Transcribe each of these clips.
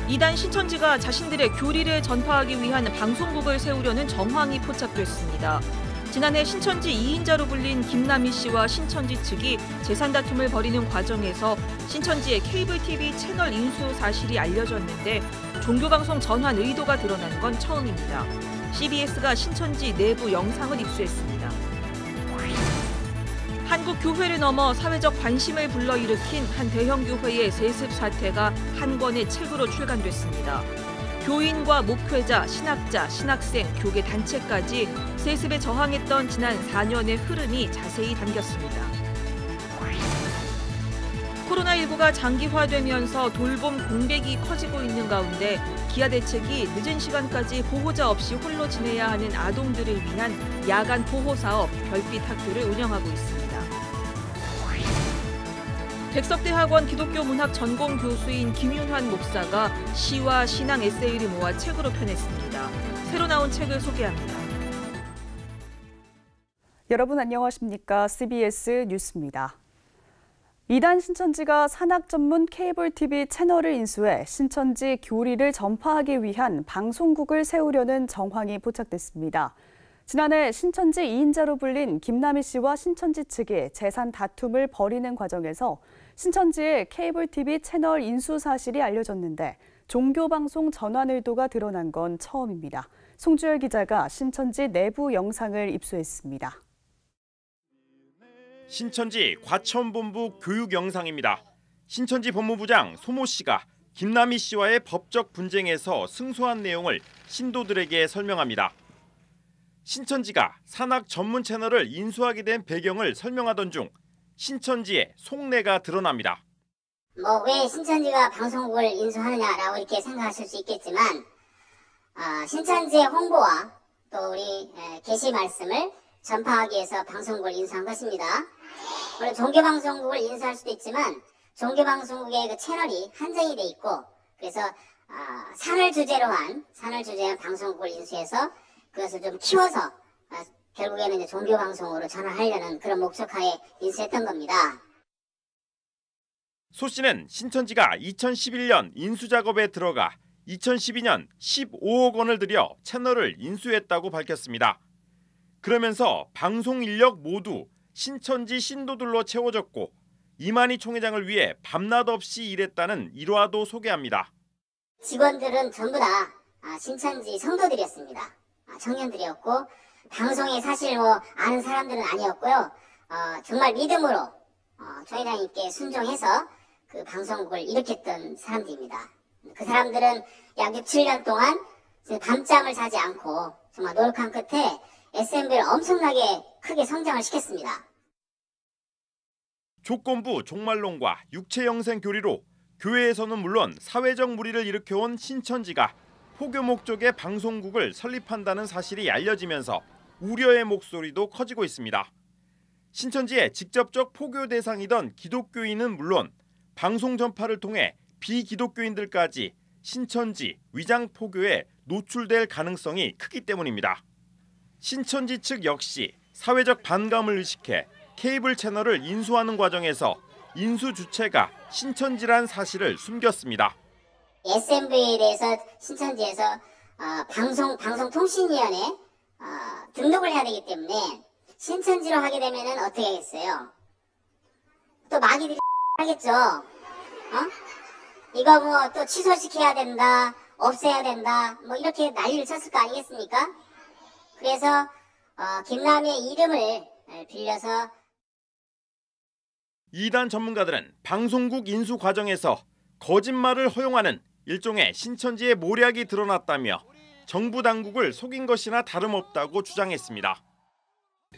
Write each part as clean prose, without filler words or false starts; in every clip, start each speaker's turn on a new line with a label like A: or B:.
A: 이단 신천지가 자신들의 교리를 전파하기 위한 방송국을 세우려는 정황이 포착됐습니다. 지난해 신천지 2인자로 불린 김남희 씨와 신천지 측이 재산 다툼을 벌이는 과정에서 신천지의 케이블 TV 채널 인수 사실이 알려졌는데 종교방송 전환 의도가 드러난 건 처음입니다. CBS가 신천지 내부 영상을 입수했습니다. 한국 교회를 넘어 사회적 관심을 불러일으킨 한 대형 교회의 세습 사태가 한 권의 책으로 출간됐습니다. 교인과 목회자, 신학자, 신학생, 교계 단체까지 세습에 저항했던 지난 4년의 흐름이 자세히 담겼습니다. 코로나19가 장기화되면서 돌봄 공백이 커지고 있는 가운데 기아 대책이 늦은 시간까지 보호자 없이 홀로 지내야 하는 아동들을 위한 야간 보호 사업 별빛 학교를 운영하고 있습니다. 백석대학원 기독교 문학 전공 교수인 김윤환 목사가 시와 신앙 에세이를 모아 책으로 펴냈습니다. 새로 나온 책을 소개합니다.
B: 여러분 안녕하십니까? CBS 뉴스입니다. 이단 신천지가 산악 전문 케이블 TV 채널을 인수해 신천지 교리를 전파하기 위한 방송국을 세우려는 정황이 포착됐습니다. 지난해 신천지 2인자로 불린 김남희 씨와 신천지 측이 재산 다툼을 벌이는 과정에서 신천지의 케이블 TV 채널 인수 사실이 알려졌는데 종교방송 전환 의도가 드러난 건 처음입니다. 송주열 기자가 신천지 내부 영상을 입수했습니다.
C: 신천지 과천본부 교육 영상입니다. 신천지 법무부장 소모 씨가 김남희 씨와의 법적 분쟁에서 승소한 내용을 신도들에게 설명합니다. 신천지가 산악 전문 채널을 인수하게 된 배경을 설명하던 중 신천지의 속내가 드러납니다.
D: 왜 신천지가 방송국을 인수하느냐라고 이렇게 생각하실 수 있겠지만 신천지의 홍보와 또 우리 계시 말씀을 전파하기 위해서 방송국을 인수한 것입니다. 물론 종교방송국을 인수할 수도 있지만 종교방송국의 그 채널이 한정이 돼 있고 그래서 산을 주제로 한 방송국을 인수해서 그것을 좀 키워서 결국에는 이제 종교방송으로 전환하려는 그런 목적하에 인수했던 겁니다.
C: 소 씨는 신천지가 2011년 인수작업에 들어가 2012년 15억 원을 들여 채널을 인수했다고 밝혔습니다. 그러면서 방송 인력 모두 신천지 신도들로 채워졌고 이만희 총회장을 위해 밤낮 없이 일했다는 일화도 소개합니다.
D: 직원들은 전부 다 신천지 성도들이었습니다. 청년들이었고 방송에 사실 아는 사람들은 아니었고요. 정말 믿음으로 총회장님께 순종해서 그 방송국을 일으켰던 사람들입니다. 그 사람들은 약 6, 7년 동안 밤잠을 자지 않고 정말 노력한 끝에 SMB를 엄청나게 크게 성장을 시켰습니다.
C: 조건부 종말론과 육체영생 교리로 교회에서는 물론 사회적 물의를 일으켜온 신천지가 포교 목적의 방송국을 설립한다는 사실이 알려지면서 우려의 목소리도 커지고 있습니다. 신천지의 직접적 포교 대상이던 기독교인은 물론 방송 전파를 통해 비기독교인들까지 신천지 위장 포교에 노출될 가능성이 크기 때문입니다. 신천지 측 역시 사회적 반감을 의식해 케이블 채널을 인수하는 과정에서 인수 주체가 신천지란 사실을 숨겼습니다.
D: SMV에 대해서 신천지에서 방송통신위원회에 등록을 해야 되기 때문에 신천지로 하게 되면 어떻게 하겠어요? 또 마귀들이 하겠죠. 이거 또 취소시켜야 된다, 없애야 된다, 이렇게 난리를 쳤을 거 아니겠습니까? 그래서 김남희의 이름을 빌려서
C: 이단 전문가들은 방송국 인수 과정에서 거짓말을 허용하는 일종의 신천지의 모략이 드러났다며 정부 당국을 속인 것이나 다름없다고 주장했습니다.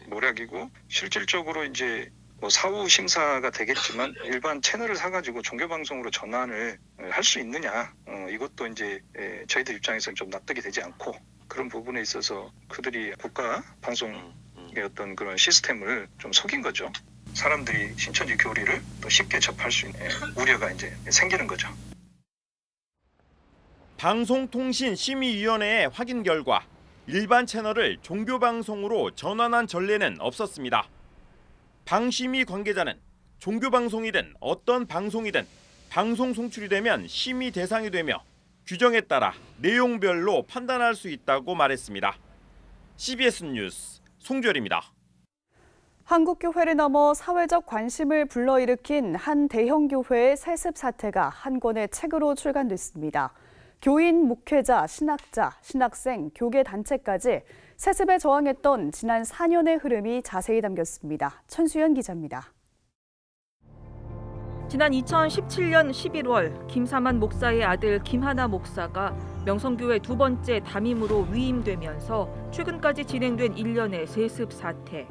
E: 모략이고 실질적으로 이제 사후 심사가 되겠지만 일반 채널을 사가지고 종교방송으로 전환을 할 수 있느냐, 이것도 이제 저희들 입장에서는 좀 납득이 되지 않고 그런 부분에 있어서 그들이 국가 방송의 어떤 그런 시스템을 좀 속인 거죠. 사람들이 신천지 교리를 더 쉽게 접할 수 있는 우려가 이제 생기는 거죠.
C: 방송통신심의위원회의 확인 결과 일반 채널을 종교방송으로 전환한 전례는 없었습니다. 방심위 관계자는 종교방송이든 어떤 방송이든 방송 송출이 되면 심의 대상이 되며 규정에 따라 내용별로 판단할 수 있다고 말했습니다. CBS 뉴스 송주열입니다.
B: 한국교회를 넘어 사회적 관심을 불러일으킨 한 대형 교회의 세습 사태가 한 권의 책으로 출간됐습니다. 교인, 목회자, 신학자, 신학생, 교계 단체까지 세습에 저항했던 지난 4년의 흐름이 자세히 담겼습니다. 천수연 기자입니다.
A: 지난 2017년 11월 김사만 목사의 아들 김하나 목사가 명성교회 두 번째 담임으로 위임되면서 최근까지 진행된 일련의 세습 사태.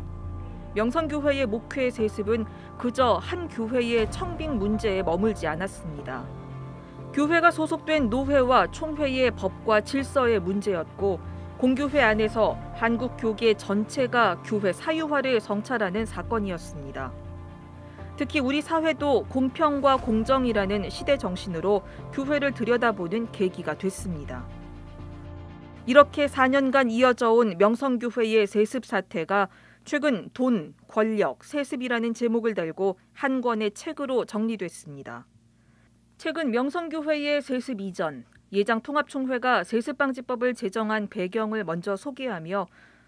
A: 명성교회의 목회 세습은 그저 한 교회의 청빙 문제에 머물지 않았습니다. 교회가 소속된 노회와 총회의 법과 질서의 문제였고 공교회 안에서 한국 교계 전체가 교회 사유화를 성찰하는 사건이었습니다. 특히 우리 사회도 공평과 공정이라는 시대 정신으로 교회를 들여다보는 계기가 됐습니다. 이렇게 4년간 이어져 온 명성교회의 세습 사태가 최근 돈, 권력, 세습이라는 제목을 달고 한 권의 책으로 정리됐습니다. 최근 명성교회의 세습 이전, 예장통합총회가 세습방지법을 제정한 배경을 먼저 소개하며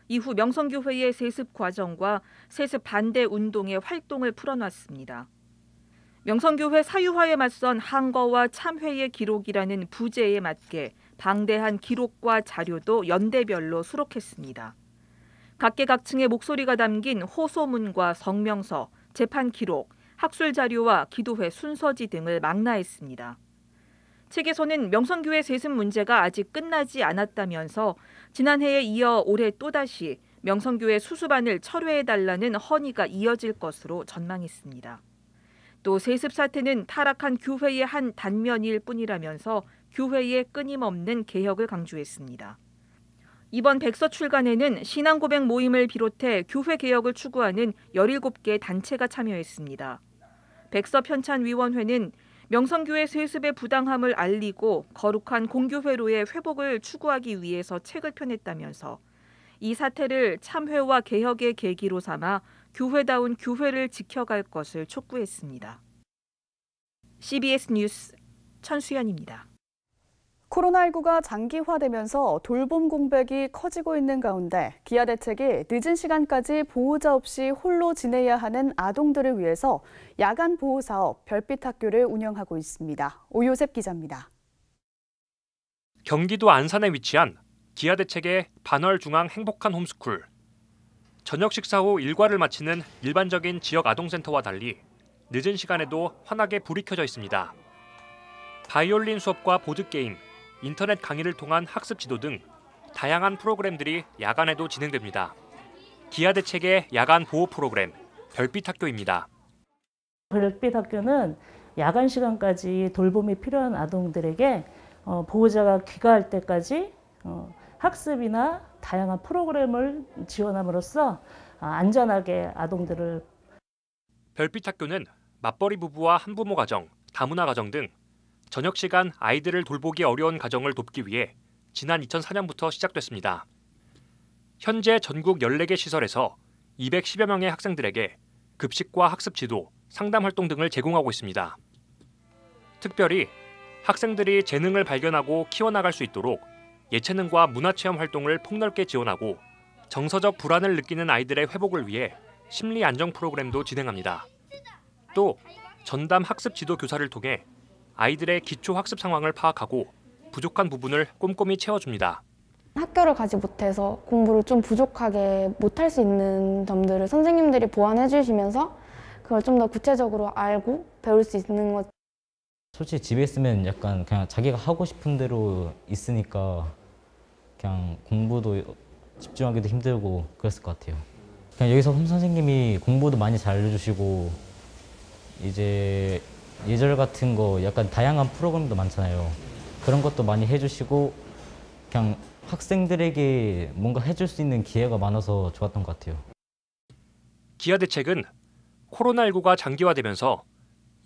A: 이후 명성교회의 세습 과정과 세습 반대 운동의 활동을 풀어놨습니다. 명성교회 사유화에 맞선 항거와 참회의 기록이라는 부제에 맞게 방대한 기록과 자료도 연대별로 수록했습니다. 각계각층의 목소리가 담긴 호소문과 성명서, 재판 기록, 학술 자료와 기도회 순서지 등을 망라했습니다. 책에서는 명성교회 세습 문제가 아직 끝나지 않았다면서 지난해에 이어 올해 또다시 명성교회 수수반을 철회해달라는 헌의가 이어질 것으로 전망했습니다. 또 세습 사태는 타락한 교회의 한 단면일 뿐이라면서 교회의 끊임없는 개혁을 강조했습니다. 이번 백서 출간에는 신앙고백 모임을 비롯해 교회 개혁을 추구하는 17개 단체가 참여했습니다. 백서 편찬위원회는 명성교회 세습의 부당함을 알리고 거룩한 공교회로의 회복을 추구하기 위해서 책을 펴냈다면서 이 사태를 참회와 개혁의 계기로 삼아 교회다운 교회를 지켜갈 것을 촉구했습니다. CBS 뉴스 천수연입니다.
B: 코로나19가 장기화되면서 돌봄 공백이 커지고 있는 가운데 기아 대책이 늦은 시간까지 보호자 없이 홀로 지내야 하는 아동들을 위해서 야간 보호 사업 별빛 학교를 운영하고 있습니다. 오요셉 기자입니다.
F: 경기도 안산에 위치한 기아 대책의 반월 중앙 행복한 홈스쿨. 저녁 식사 후 일과를 마치는 일반적인 지역 아동센터와 달리 늦은 시간에도 환하게 불이 켜져 있습니다. 바이올린 수업과 보드게임, 인터넷 강의를 통한 학습 지도 등 다양한 프로그램들이 야간에도 진행됩니다. 기아 대책의 야간 보호 프로그램 별빛 학교입니다.
G: 별빛 학교는 야간 시간까지 돌봄이 필요한 아동들에게 보호자가 귀가할 때까지 학습이나 다양한 프로그램을 지원함으로써 안전하게 아동들을.
F: 별빛 학교는 맞벌이 부부와 한부모 가정, 다문화 가정 등 저녁 시간 아이들을 돌보기 어려운 가정을 돕기 위해 지난 2004년부터 시작됐습니다. 현재 전국 14개 시설에서 210여 명의 학생들에게 급식과 학습 지도, 상담 활동 등을 제공하고 있습니다. 특별히 학생들이 재능을 발견하고 키워나갈 수 있도록 예체능과 문화체험 활동을 폭넓게 지원하고 정서적 불안을 느끼는 아이들의 회복을 위해 심리 안정 프로그램도 진행합니다. 또 전담 학습 지도 교사를 통해 아이들의 기초 학습 상황을 파악하고 부족한 부분을 꼼꼼히 채워줍니다.
H: 학교를 가지 못해서 공부를 좀 부족하게 못할 수 있는 점들을 선생님들이 보완해 주시면서 그걸 좀 더 구체적으로 알고 배울 수 있는 것.
I: 솔직히 집에 있으면 약간 그냥 자기가 하고 싶은 대로 있으니까 그냥 공부도 집중하기도 힘들고 그랬을 것 같아요. 그냥 여기서 선생님이 공부도 많이 잘 알려주시고 이제 예절 같은 거 약간 다양한 프로그램도 많잖아요. 그런 것도 많이 해주시고 그냥 학생들에게 뭔가 해줄 수 있는 기회가 많아서 좋았던 것 같아요.
F: 기아 대책은 코로나19가 장기화되면서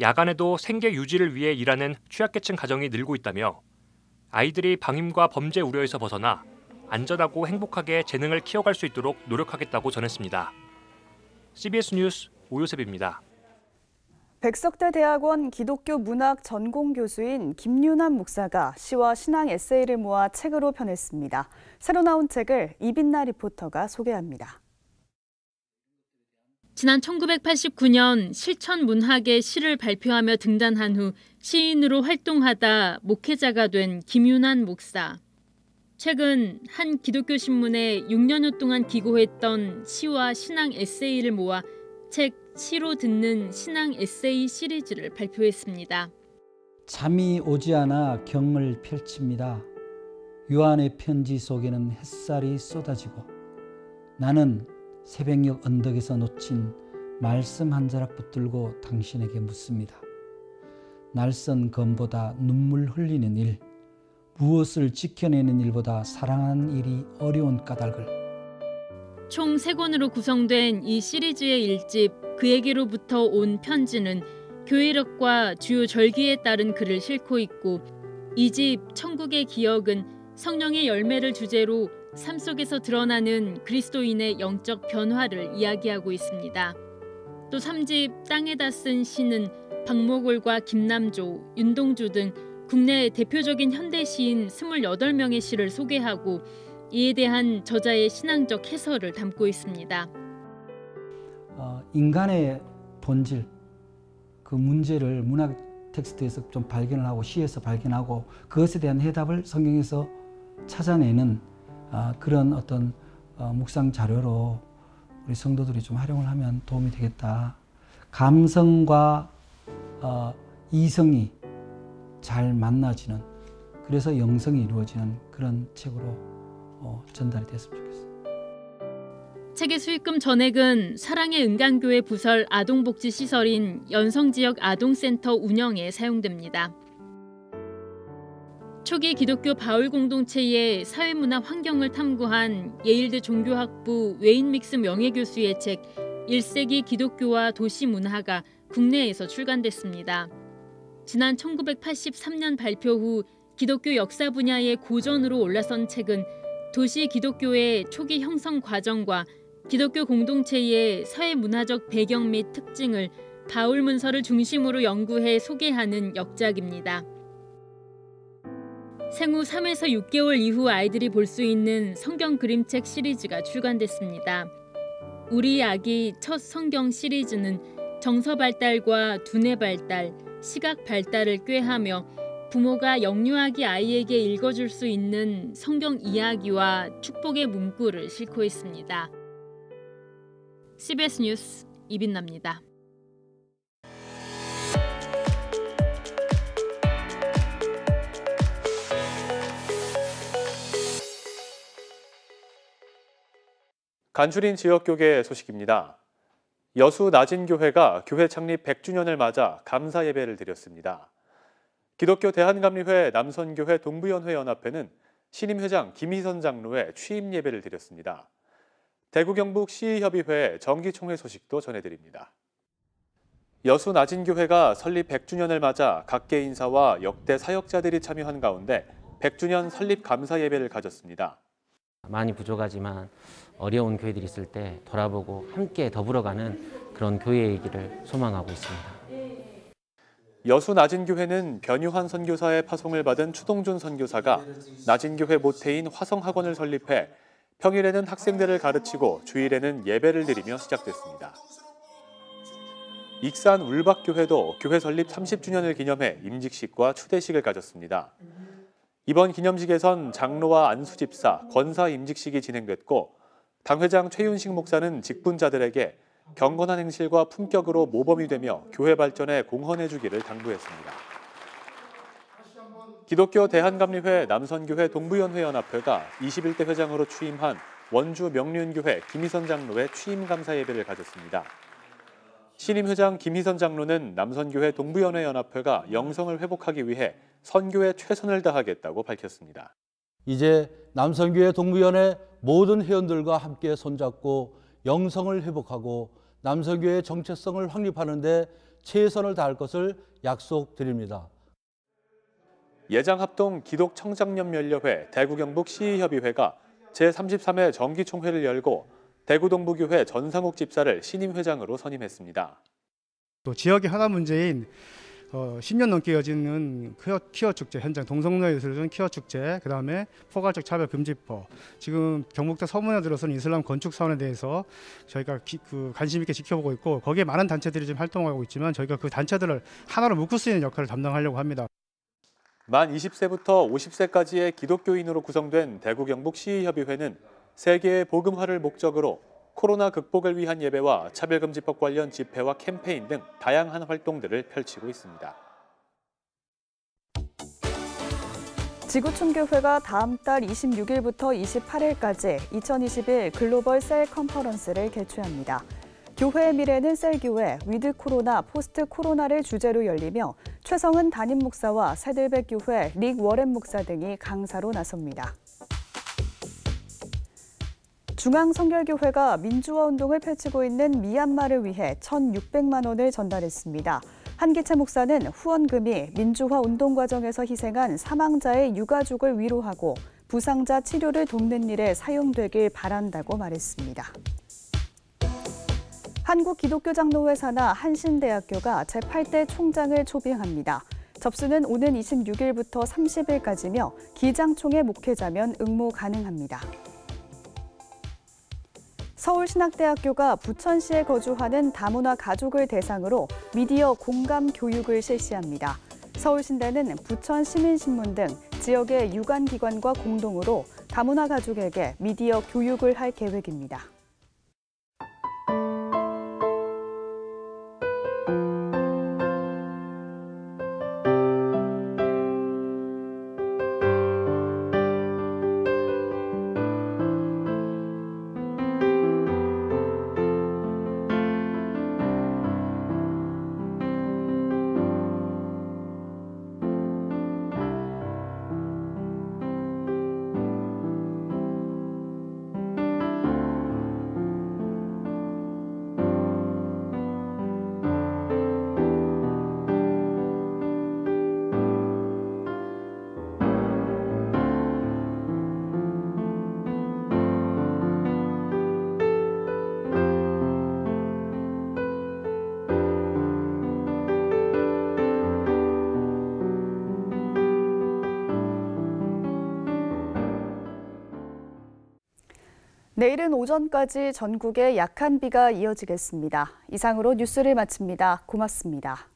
F: 야간에도 생계 유지를 위해 일하는 취약계층 가정이 늘고 있다며 아이들이 방임과 범죄 우려에서 벗어나 안전하고 행복하게 재능을 키워갈 수 있도록 노력하겠다고 전했습니다. CBS 뉴스 오요셉입니다.
B: 백석대 대학원 기독교 문학 전공 교수인 김윤환 목사가 시와 신앙 에세이를 모아 책으로 펴냈습니다. 새로 나온 책을 이빈나 리포터가 소개합니다.
J: 지난 1989년 실천 문학의 시를 발표하며 등단한 후 시인으로 활동하다 목회자가 된 김윤환 목사. 최근 한 기독교 신문에 6년여 동안 기고했던 시와 신앙 에세이를 모아 책 시로 듣는 신앙 에세이 시리즈를 발표했습니다.
K: 잠이 오지 않아 경을 펼칩니다. 요한의 편지 속에는 햇살이 쏟아지고 나는 새벽녘 언덕에서 놓친 말씀 한 자락 붙들고 당신에게 묻습니다. 날선 검보다 눈물 흘리는 일, 무엇을 지켜내는 일보다 사랑하는 일이 어려운 까닭을.
J: 총 3권으로 구성된 이 시리즈의 1집 그에게로부터 온 편지는 교회력과 주요 절기에 따른 글을 싣고 있고, 2집 천국의 기억은 성령의 열매를 주제로 삶 속에서 드러나는 그리스도인의 영적 변화를 이야기하고 있습니다. 또 3집 땅에다 쓴 시는 박목월과 김남조, 윤동주 등 국내 대표적인 현대 시인 28명의 시를 소개하고 이에 대한 저자의 신앙적 해설을 담고 있습니다.
K: 인간의 본질, 그 문제를 문학 텍스트에서 좀 발견을 하고 시에서 발견하고 그것에 대한 해답을 성경에서 찾아내는 그런 어떤 묵상 자료로 우리 성도들이 좀 활용을 하면 도움이 되겠다. 감성과 이성이 잘 만나지는, 그래서 영성이 이루어지는 그런 책으로 전달이 됐으면 좋겠습니다.
J: 책의 수익금 전액은 사랑의 은강교회 부설 아동복지시설인 연성지역 아동센터 운영에 사용됩니다. 초기 기독교 바울 공동체의 사회문화 환경을 탐구한 예일대 종교학부 웨인 믹스 명예교수의 책 1세기 기독교와 도시문화가 국내에서 출간됐습니다. 지난 1983년 발표 후 기독교 역사 분야의 고전으로 올라선 책은 도시 기독교의 초기 형성 과정과 기독교 공동체의 사회문화적 배경 및 특징을 바울 문서를 중심으로 연구해 소개하는 역작입니다. 생후 3에서 6개월 이후 아이들이 볼 수 있는 성경 그림책 시리즈가 출간됐습니다. 우리 아기 첫 성경 시리즈는 정서 발달과 두뇌 발달, 시각 발달을 꾀하며 부모가 영유아기 아이에게 읽어줄 수 있는 성경 이야기와 축복의 문구를 싣고 있습니다. CBS 뉴스 이빈나입니다.
L: 간추린 지역교계 소식입니다. 여수 나진교회가 교회 창립 100주년을 맞아 감사 예배를 드렸습니다. 기독교 대한감리회 남선교회 동부연회 연합회는 신임 회장 김희선 장로의 취임 예배를 드렸습니다. 대구 경북 시의협의회 정기총회 소식도 전해드립니다. 여수 나진교회가 설립 100주년을 맞아 각계 인사와 역대 사역자들이 참여한 가운데 100주년 설립 감사 예배를 가졌습니다.
M: 많이 부족하지만 어려운 교회들이 있을 때 돌아보고 함께 더불어가는 그런 교회이기를 소망하고 있습니다.
L: 여수 나진교회는 변유한 선교사의 파송을 받은 추동준 선교사가 나진교회 모태인 화성학원을 설립해 평일에는 학생들을 가르치고 주일에는 예배를 드리며 시작됐습니다. 익산 울박교회도 교회 설립 30주년을 기념해 임직식과 추대식을 가졌습니다. 이번 기념식에선 장로와 안수집사, 권사 임직식이 진행됐고 당회장 최윤식 목사는 직분자들에게 경건한 행실과 품격으로 모범이 되며 교회 발전에 공헌해 주기를 당부했습니다. 기독교 대한감리회 남선교회 동부연회 연합회가 21대 회장으로 취임한 원주 명륜교회 김희선 장로의 취임 감사 예배를 가졌습니다. 신임 회장 김희선 장로는 남선교회 동부연회 연합회가 영성을 회복하기 위해 선교에 최선을 다하겠다고 밝혔습니다.
N: 이제 남선교회 동부연회 모든 회원들과 함께 손잡고 영성을 회복하고 남선교회의 정체성을 확립하는 데 최선을 다할 것을 약속드립니다.
L: 예장합동 기독청장년연례회 대구 경북 시의협의회가 제33회 정기총회를 열고 대구 동부교회 전상욱 집사를 신임 회장으로 선임했습니다.
O: 또 지역의 하나 문제인 10년 넘게 이어지는 퀴어 축제, 현장 동성로예술전 퀴어 축제, 그다음에 포괄적 차별 금지법, 지금 경북대 서문에 들어서는 이슬람 건축 사원에 대해서 저희가 관심 있게 지켜보고 있고, 거기에 많은 단체들이 지금 활동하고 있지만 저희가 그 단체들을 하나로 묶을 수 있는 역할을 담당하려고 합니다.
L: 만 20세부터 50세까지의 기독교인으로 구성된 대구 경북 시의협의회는 세계의 복음화를 목적으로 코로나 극복을 위한 예배와 차별금지법 관련 집회와 캠페인 등 다양한 활동들을 펼치고 있습니다.
B: 지구촌교회가 다음 달 26일부터 28일까지 2021 글로벌 셀 컨퍼런스를 개최합니다. 교회의 미래는 셀교회, 위드 코로나, 포스트 코로나를 주제로 열리며 최성은 담임 목사와 새들백 교회 릭 워렌 목사 등이 강사로 나섭니다. 중앙성결교회가 민주화 운동을 펼치고 있는 미얀마를 위해 1,600만 원을 전달했습니다. 한기채 목사는 후원금이 민주화 운동 과정에서 희생한 사망자의 유가족을 위로하고 부상자 치료를 돕는 일에 사용되길 바란다고 말했습니다. 한국기독교장로회 산하 한신대학교가 제8대 총장을 초빙합니다. 접수는 오는 26일부터 30일까지며 기장총회 목회자면 응모 가능합니다. 서울신학대학교가 부천시에 거주하는 다문화 가족을 대상으로 미디어 공감 교육을 실시합니다. 서울신대는 부천시민신문 등 지역의 유관기관과 공동으로 다문화 가족에게 미디어 교육을 할 계획입니다. 내일은 오전까지 전국에 약한 비가 이어지겠습니다. 이상으로 뉴스를 마칩니다. 고맙습니다.